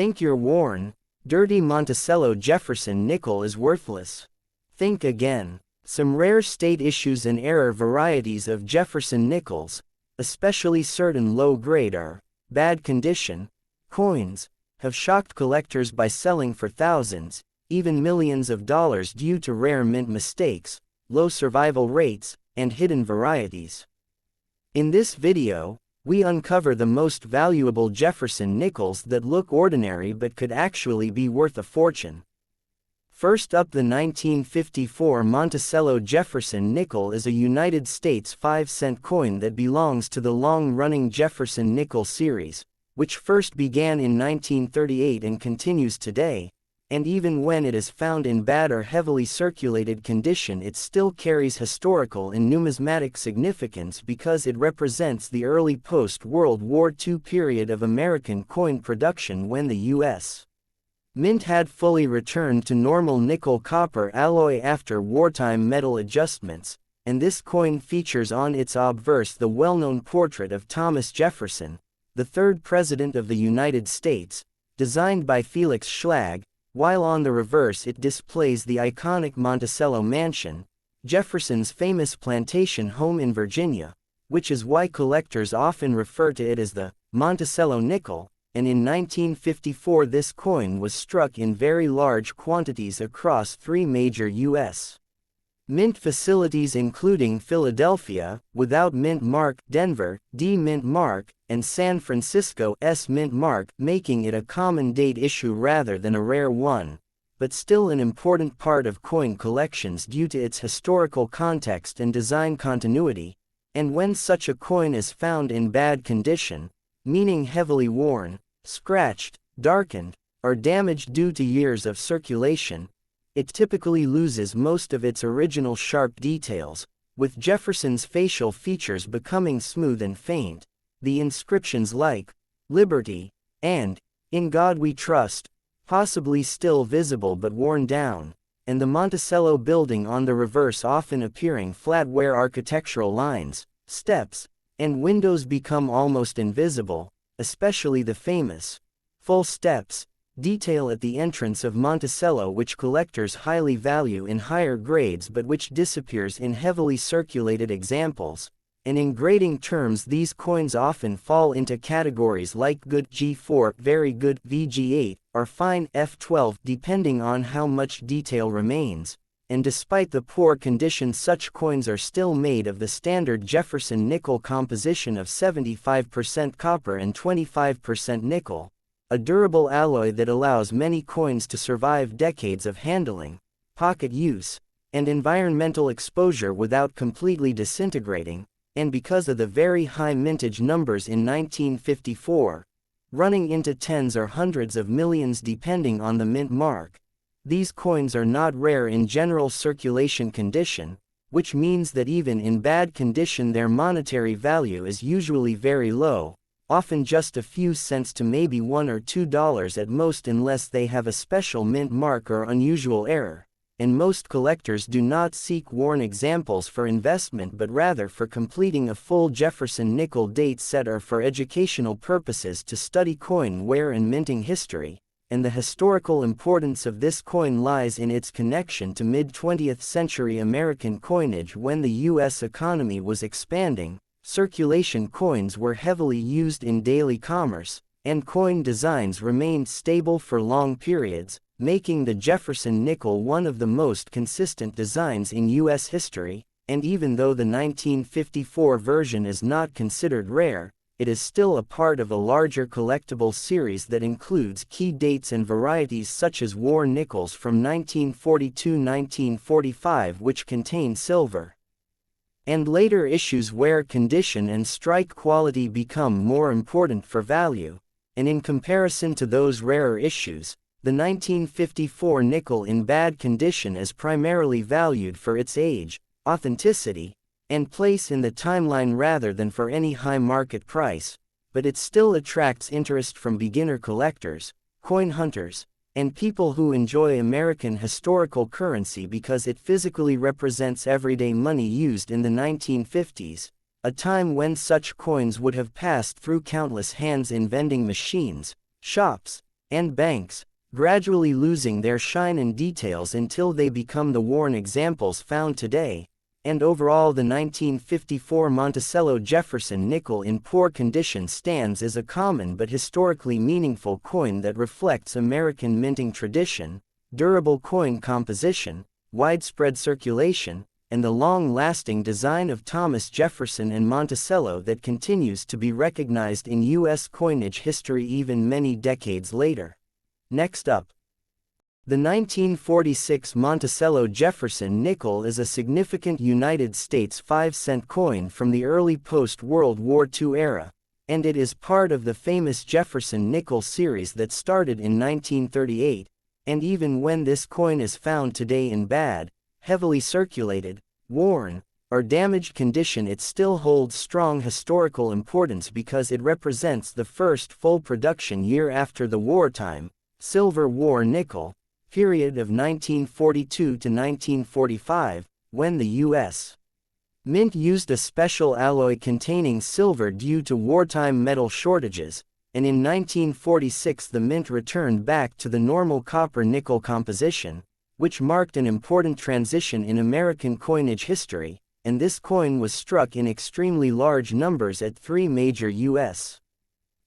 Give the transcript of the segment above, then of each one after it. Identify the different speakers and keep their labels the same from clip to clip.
Speaker 1: Think your worn, dirty Monticello Jefferson nickel is worthless? Think again. Some rare state issues and error varieties of Jefferson nickels, especially certain low-grade or bad condition coins, have shocked collectors by selling for thousands, even millions of dollars due to rare mint mistakes, low survival rates, and hidden varieties. In this video, we uncover the most valuable Jefferson nickels that look ordinary but could actually be worth a fortune. First up, the 1954 Monticello Jefferson nickel is a United States 5-cent coin that belongs to the long-running Jefferson nickel series, which first began in 1938 and continues today, and even when it is found in bad or heavily circulated condition, it still carries historical and numismatic significance because it represents the early post-World War II period of American coin production when the U.S. Mint had fully returned to normal nickel-copper alloy after wartime metal adjustments, and this coin features on its obverse the well-known portrait of Thomas Jefferson, the third President of the United States, designed by Felix Schlag, while on the reverse it displays the iconic Monticello Mansion, Jefferson's famous plantation home in Virginia, which is why collectors often refer to it as the Monticello nickel. And in 1954 this coin was struck in very large quantities across 3 major U.S. mint facilities including Philadelphia, without mint mark, Denver, D mint mark, and San Francisco, S mint mark, making it a common date issue rather than a rare one, but still an important part of coin collections due to its historical context and design continuity, and when such a coin is found in bad condition, meaning heavily worn, scratched, darkened, or damaged due to years of circulation, it typically loses most of its original sharp details, with Jefferson's facial features becoming smooth and faint, the inscriptions like "Liberty" and "In God We Trust" possibly still visible but worn down, and the Monticello building on the reverse often appearing flat where architectural lines, steps, and windows become almost invisible, especially the famous full steps detail at the entrance of Monticello, which collectors highly value in higher grades but which disappears in heavily circulated examples. And in grading terms, these coins often fall into categories like good G4, very good VG8, or fine F12 depending on how much detail remains. And despite the poor condition, such coins are still made of the standard Jefferson nickel composition of 75% copper and 25% nickel, a durable alloy that allows many coins to survive decades of handling, pocket use, and environmental exposure without completely disintegrating. And because of the very high mintage numbers in 1954, running into tens or hundreds of millions depending on the mint mark, these coins are not rare in general circulation condition, which means that even in bad condition their monetary value is usually very low, often just a few cents to maybe $1 or $2 at most unless they have a special mint mark or unusual error. And most collectors do not seek worn examples for investment but rather for completing a full Jefferson nickel date set or for educational purposes to study coin wear and minting history. And the historical importance of this coin lies in its connection to mid-20th century American coinage. When the U.S. economy was expanding, circulation coins were heavily used in daily commerce, and coin designs remained stable for long periods, making the Jefferson nickel one of the most consistent designs in U.S. history. And even though the 1954 version is not considered rare, it is still a part of a larger collectible series that includes key dates and varieties such as war nickels from 1942-1945 which contain silver. And later issues where condition and strike quality become more important for value, and in comparison to those rarer issues, the 1954 nickel in bad condition is primarily valued for its age, authenticity, and place in the timeline rather than for any high market price, but it still attracts interest from beginner collectors, coin hunters, and people who enjoy American historical currency because it physically represents everyday money used in the 1950s, a time when such coins would have passed through countless hands in vending machines, shops, and banks, gradually losing their shine and details until they become the worn examples found today. And overall, the 1954 Monticello Jefferson nickel in poor condition stands as a common but historically meaningful coin that reflects American minting tradition, durable coin composition, widespread circulation, and the long-lasting design of Thomas Jefferson and Monticello that continues to be recognized in U.S. coinage history even many decades later. Next up, the 1946 Monticello Jefferson nickel is a significant United States 5-cent coin from the early post-World War II era, and it is part of the famous Jefferson nickel series that started in 1938, and even when this coin is found today in bad, heavily circulated, worn, or damaged condition, it still holds strong historical importance because it represents the first full production year after the wartime, Silver War nickel, period of 1942 to 1945, when the U.S. Mint used a special alloy containing silver due to wartime metal shortages, and in 1946 the Mint returned back to the normal copper-nickel composition, which marked an important transition in American coinage history, and this coin was struck in extremely large numbers at 3 major U.S.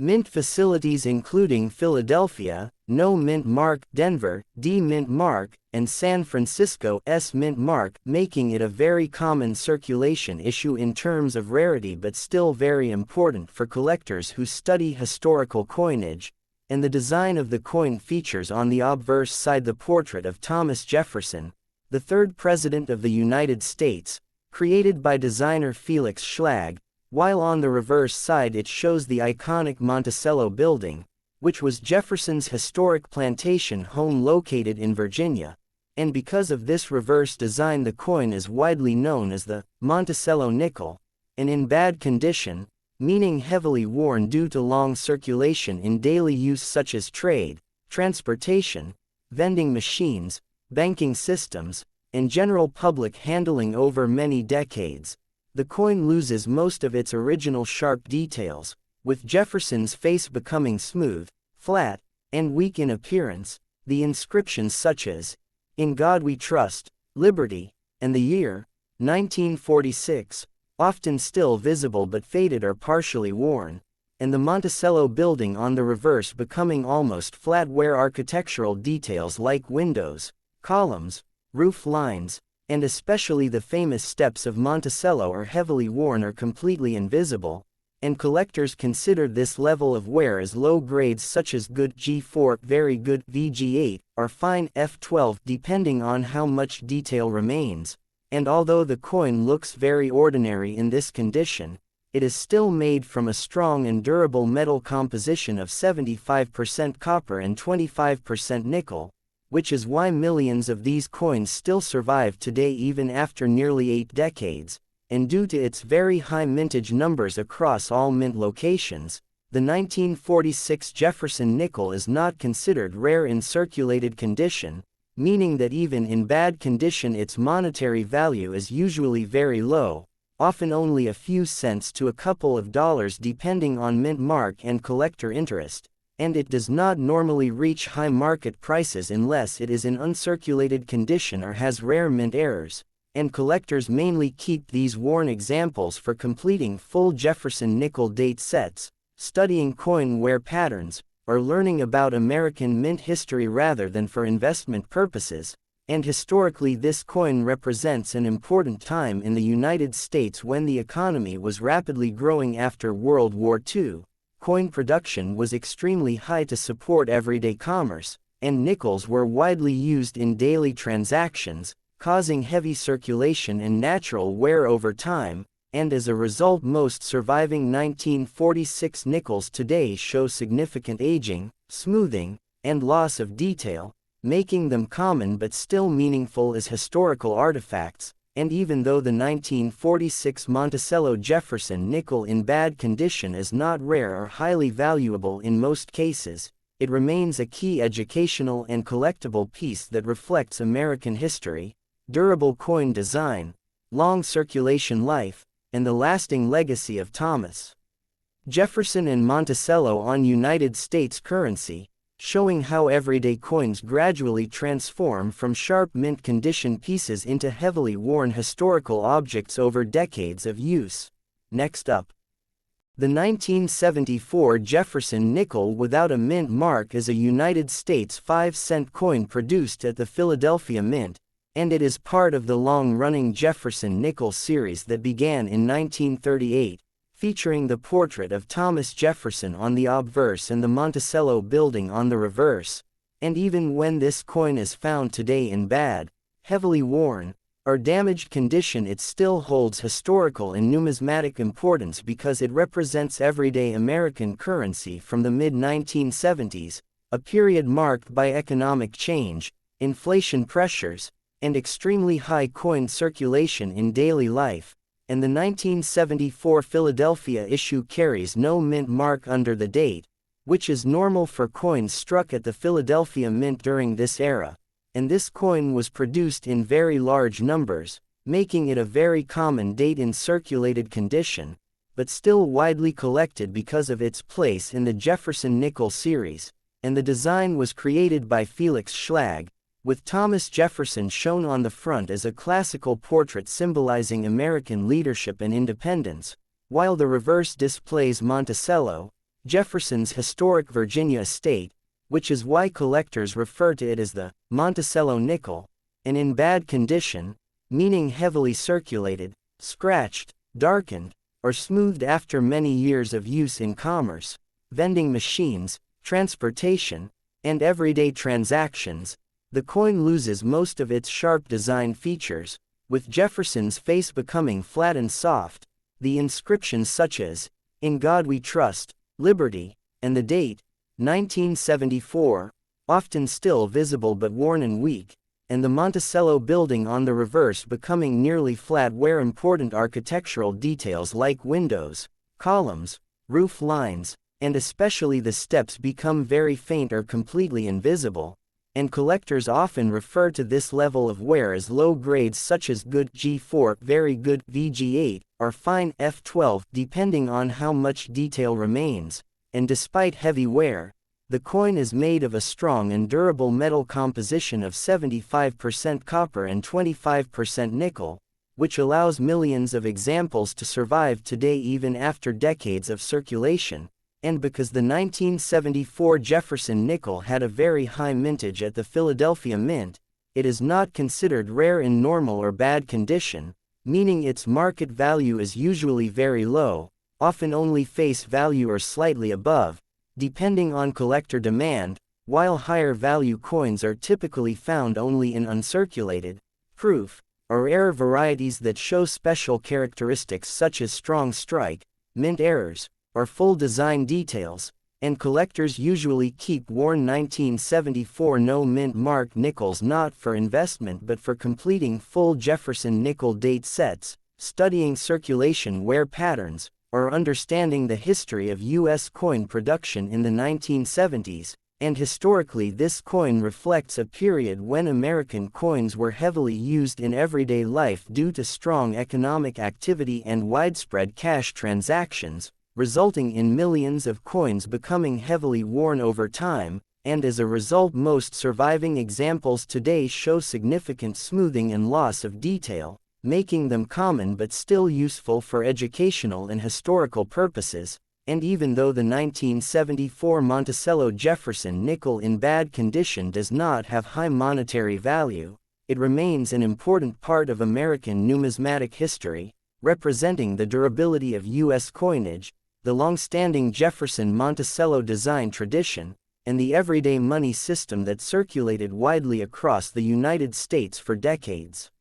Speaker 1: Mint facilities including Philadelphia, No Mint Mark, Denver, D Mint Mark, and San Francisco S Mint Mark, making it a very common circulation issue in terms of rarity but still very important for collectors who study historical coinage. And the design of the coin features on the obverse side the portrait of Thomas Jefferson, the third President of the United States, created by designer Felix Schlag, while on the reverse side it shows the iconic Monticello building, which was Jefferson's historic plantation home located in Virginia, and because of this reverse design the coin is widely known as the Monticello nickel, and in bad condition, meaning heavily worn due to long circulation in daily use such as trade, transportation, vending machines, banking systems, and general public handling over many decades. The coin loses most of its original sharp details, with Jefferson's face becoming smooth, flat, and weak in appearance. The inscriptions such as, "In God We Trust," "Liberty," and the year, 1946, often still visible but faded or partially worn, and the Monticello building on the reverse becoming almost flat where architectural details like windows, columns, roof lines, and especially the famous steps of Monticello are heavily worn or completely invisible, and collectors consider this level of wear as low grades such as good G4, very good VG8, or fine F12 depending on how much detail remains, and although the coin looks very ordinary in this condition, it is still made from a strong and durable metal composition of 75% copper and 25% nickel, which is why millions of these coins still survive today even after nearly 8 decades, and due to its very high mintage numbers across all mint locations, the 1946 Jefferson nickel is not considered rare in circulated condition, meaning that even in bad condition its monetary value is usually very low, often only a few cents to a couple of dollars depending on mint mark and collector interest, and it does not normally reach high market prices unless it is in uncirculated condition or has rare mint errors, and collectors mainly keep these worn examples for completing full Jefferson nickel date sets, studying coin wear patterns, or learning about American mint history rather than for investment purposes. And historically this coin represents an important time in the United States when the economy was rapidly growing after World War II. Coin production was extremely high to support everyday commerce, and nickels were widely used in daily transactions, causing heavy circulation and natural wear over time, and as a result most surviving 1946 nickels today show significant aging, smoothing, and loss of detail, making them common but still meaningful as historical artifacts. And even though the 1946 Monticello Jefferson nickel in bad condition is not rare or highly valuable in most cases, it remains a key educational and collectible piece that reflects American history, durable coin design, long circulation life, and the lasting legacy of Thomas Jefferson and Monticello on United States currency. showing how everyday coins gradually transform from sharp mint condition pieces into heavily worn historical objects over decades of use. Next up, the 1974 Jefferson nickel without a mint mark is a United States 5-cent coin produced at the Philadelphia Mint, and it is part of the long-running Jefferson nickel series that began in 1938, featuring the portrait of Thomas Jefferson on the obverse and the Monticello building on the reverse. And even when this coin is found today in bad, heavily worn, or damaged condition, it still holds historical and numismatic importance because it represents everyday American currency from the mid-1970s, a period marked by economic change, inflation pressures, and extremely high coin circulation in daily life, and the 1974 Philadelphia issue carries no mint mark under the date, which is normal for coins struck at the Philadelphia Mint during this era, and this coin was produced in very large numbers, making it a very common date in circulated condition, but still widely collected because of its place in the Jefferson nickel series, and the design was created by Felix Schlag, with Thomas Jefferson shown on the front as a classical portrait symbolizing American leadership and independence, while the reverse displays Monticello, Jefferson's historic Virginia estate, which is why collectors refer to it as the Monticello nickel, and in bad condition, meaning heavily circulated, scratched, darkened, or smoothed after many years of use in commerce, vending machines, transportation, and everyday transactions. The coin loses most of its sharp design features, with Jefferson's face becoming flat and soft. The inscriptions such as, "In God We Trust," "Liberty," and the date, 1974, often still visible but worn and weak, and the Monticello building on the reverse becoming nearly flat where important architectural details like windows, columns, roof lines, and especially the steps become very faint or completely invisible, and collectors often refer to this level of wear as low grades such as good G4, very good VG8, or fine F12, depending on how much detail remains, and despite heavy wear, the coin is made of a strong and durable metal composition of 75% copper and 25% nickel, which allows millions of examples to survive today even after decades of circulation. And because the 1974 Jefferson nickel had a very high mintage at the Philadelphia Mint, it is not considered rare in normal or bad condition, meaning its market value is usually very low, often only face value or slightly above, depending on collector demand, while higher value coins are typically found only in uncirculated, proof, or rare varieties that show special characteristics such as strong strike, mint errors, or full design details, and collectors usually keep worn 1974 no mint mark nickels not for investment but for completing full Jefferson nickel date sets, studying circulation wear patterns, or understanding the history of U.S. coin production in the 1970s, and historically this coin reflects a period when American coins were heavily used in everyday life due to strong economic activity and widespread cash transactions, resulting in millions of coins becoming heavily worn over time, and as a result most surviving examples today show significant smoothing and loss of detail, making them common but still useful for educational and historical purposes. And even though the 1974 Monticello Jefferson nickel in bad condition does not have high monetary value, it remains an important part of American numismatic history, representing the durability of U.S. coinage, the long-standing Jefferson Monticello design tradition, and the everyday money system that circulated widely across the United States for decades.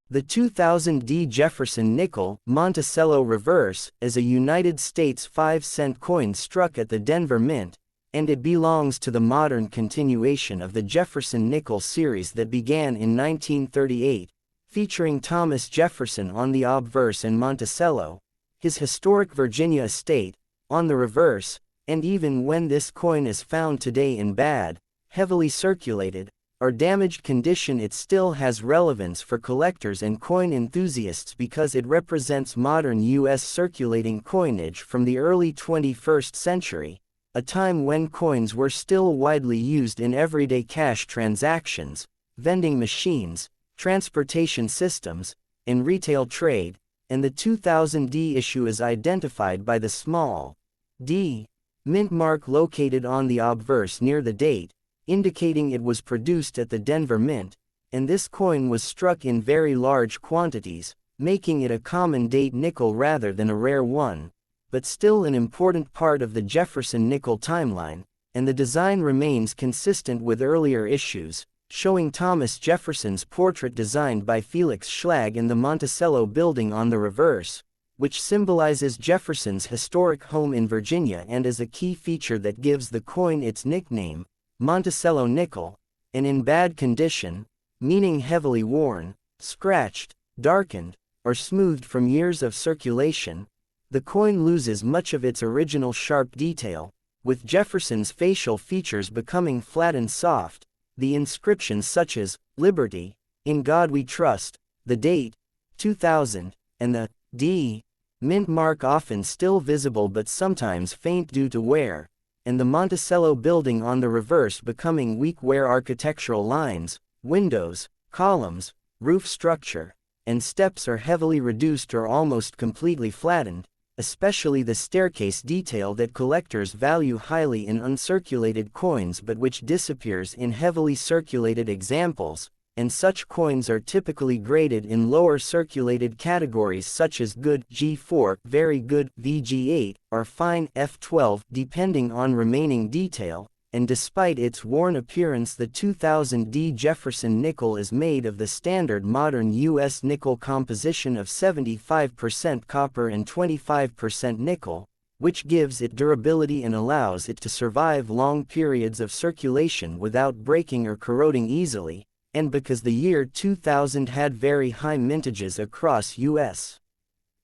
Speaker 1: The 2000 D Jefferson nickel, Monticello reverse, is a United States 5-cent coin struck at the Denver Mint, and it belongs to the modern continuation of the Jefferson nickel series that began in 1938, featuring Thomas Jefferson on the obverse and Monticello, his historic Virginia estate, on the reverse, and even when this coin is found today in bad, heavily circulated, or damaged condition it still has relevance for collectors and coin enthusiasts because it represents modern U.S. circulating coinage from the early 21st century, a time when coins were still widely used in everyday cash transactions, vending machines, transportation systems, and retail trade, and the 2000 D issue is identified by the small d mint mark located on the obverse near the date, indicating it was produced at the Denver Mint, and this coin was struck in very large quantities, making it a common date nickel rather than a rare one, but still an important part of the Jefferson nickel timeline, and the design remains consistent with earlier issues, showing Thomas Jefferson's portrait designed by Felix Schlag in the Monticello building on the reverse, which symbolizes Jefferson's historic home in Virginia and is a key feature that gives the coin its nickname, Monticello nickel, and in bad condition, meaning heavily worn, scratched, darkened, or smoothed from years of circulation. The coin loses much of its original sharp detail, with Jefferson's facial features becoming flat and soft. The inscriptions such as, Liberty, In God We Trust, the date, 2000, and the D mint mark often still visible but sometimes faint due to wear, and the Monticello building on the reverse becoming weak where architectural lines, windows, columns, roof structure, and steps are heavily reduced or almost completely flattened, especially the staircase detail that collectors value highly in uncirculated coins but which disappears in heavily circulated examples, and such coins are typically graded in lower circulated categories such as good G4, very good VG8, or fine F12 depending on remaining detail, and despite its worn appearance the 2000 D Jefferson nickel is made of the standard modern U.S. nickel composition of 75% copper and 25% nickel, which gives it durability and allows it to survive long periods of circulation without breaking or corroding easily, and because the year 2000 had very high mintages across U.S.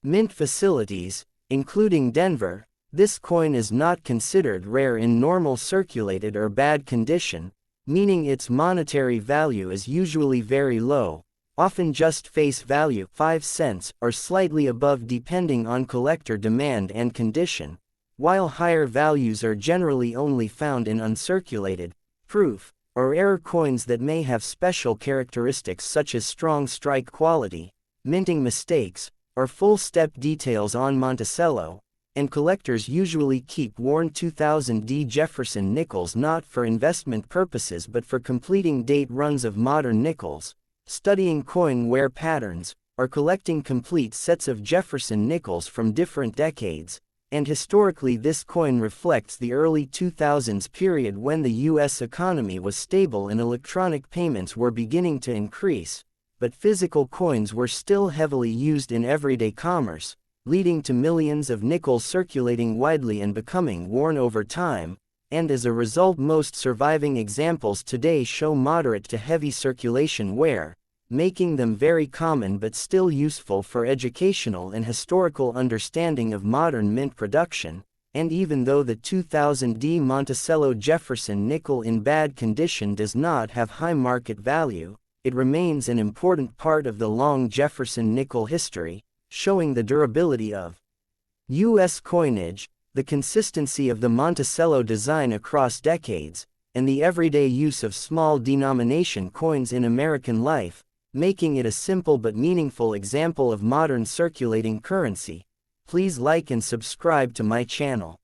Speaker 1: mint facilities, including Denver, this coin is not considered rare in normal circulated or bad condition, meaning its monetary value is usually very low, often just face value 5 cents or slightly above depending on collector demand and condition, while higher values are generally only found in uncirculated, proof, or error coins that may have special characteristics such as strong strike quality, minting mistakes, or full step details on Monticello, and collectors usually keep worn 2000 D Jefferson nickels not for investment purposes but for completing date runs of modern nickels, studying coin wear patterns, or collecting complete sets of Jefferson nickels from different decades, and historically this coin reflects the early 2000s period when the U.S. economy was stable and electronic payments were beginning to increase, but physical coins were still heavily used in everyday commerce, leading to millions of nickels circulating widely and becoming worn over time, and as a result most surviving examples today show moderate to heavy circulation wear, making them very common but still useful for educational and historical understanding of modern mint production, and even though the 2000 D Monticello Jefferson nickel in bad condition does not have high market value, it remains an important part of the long Jefferson nickel history, showing the durability of U.S. coinage, the consistency of the Monticello design across decades, and the everyday use of small denomination coins in American life, making it a simple but meaningful example of modern circulating currency. Please like and subscribe to my channel.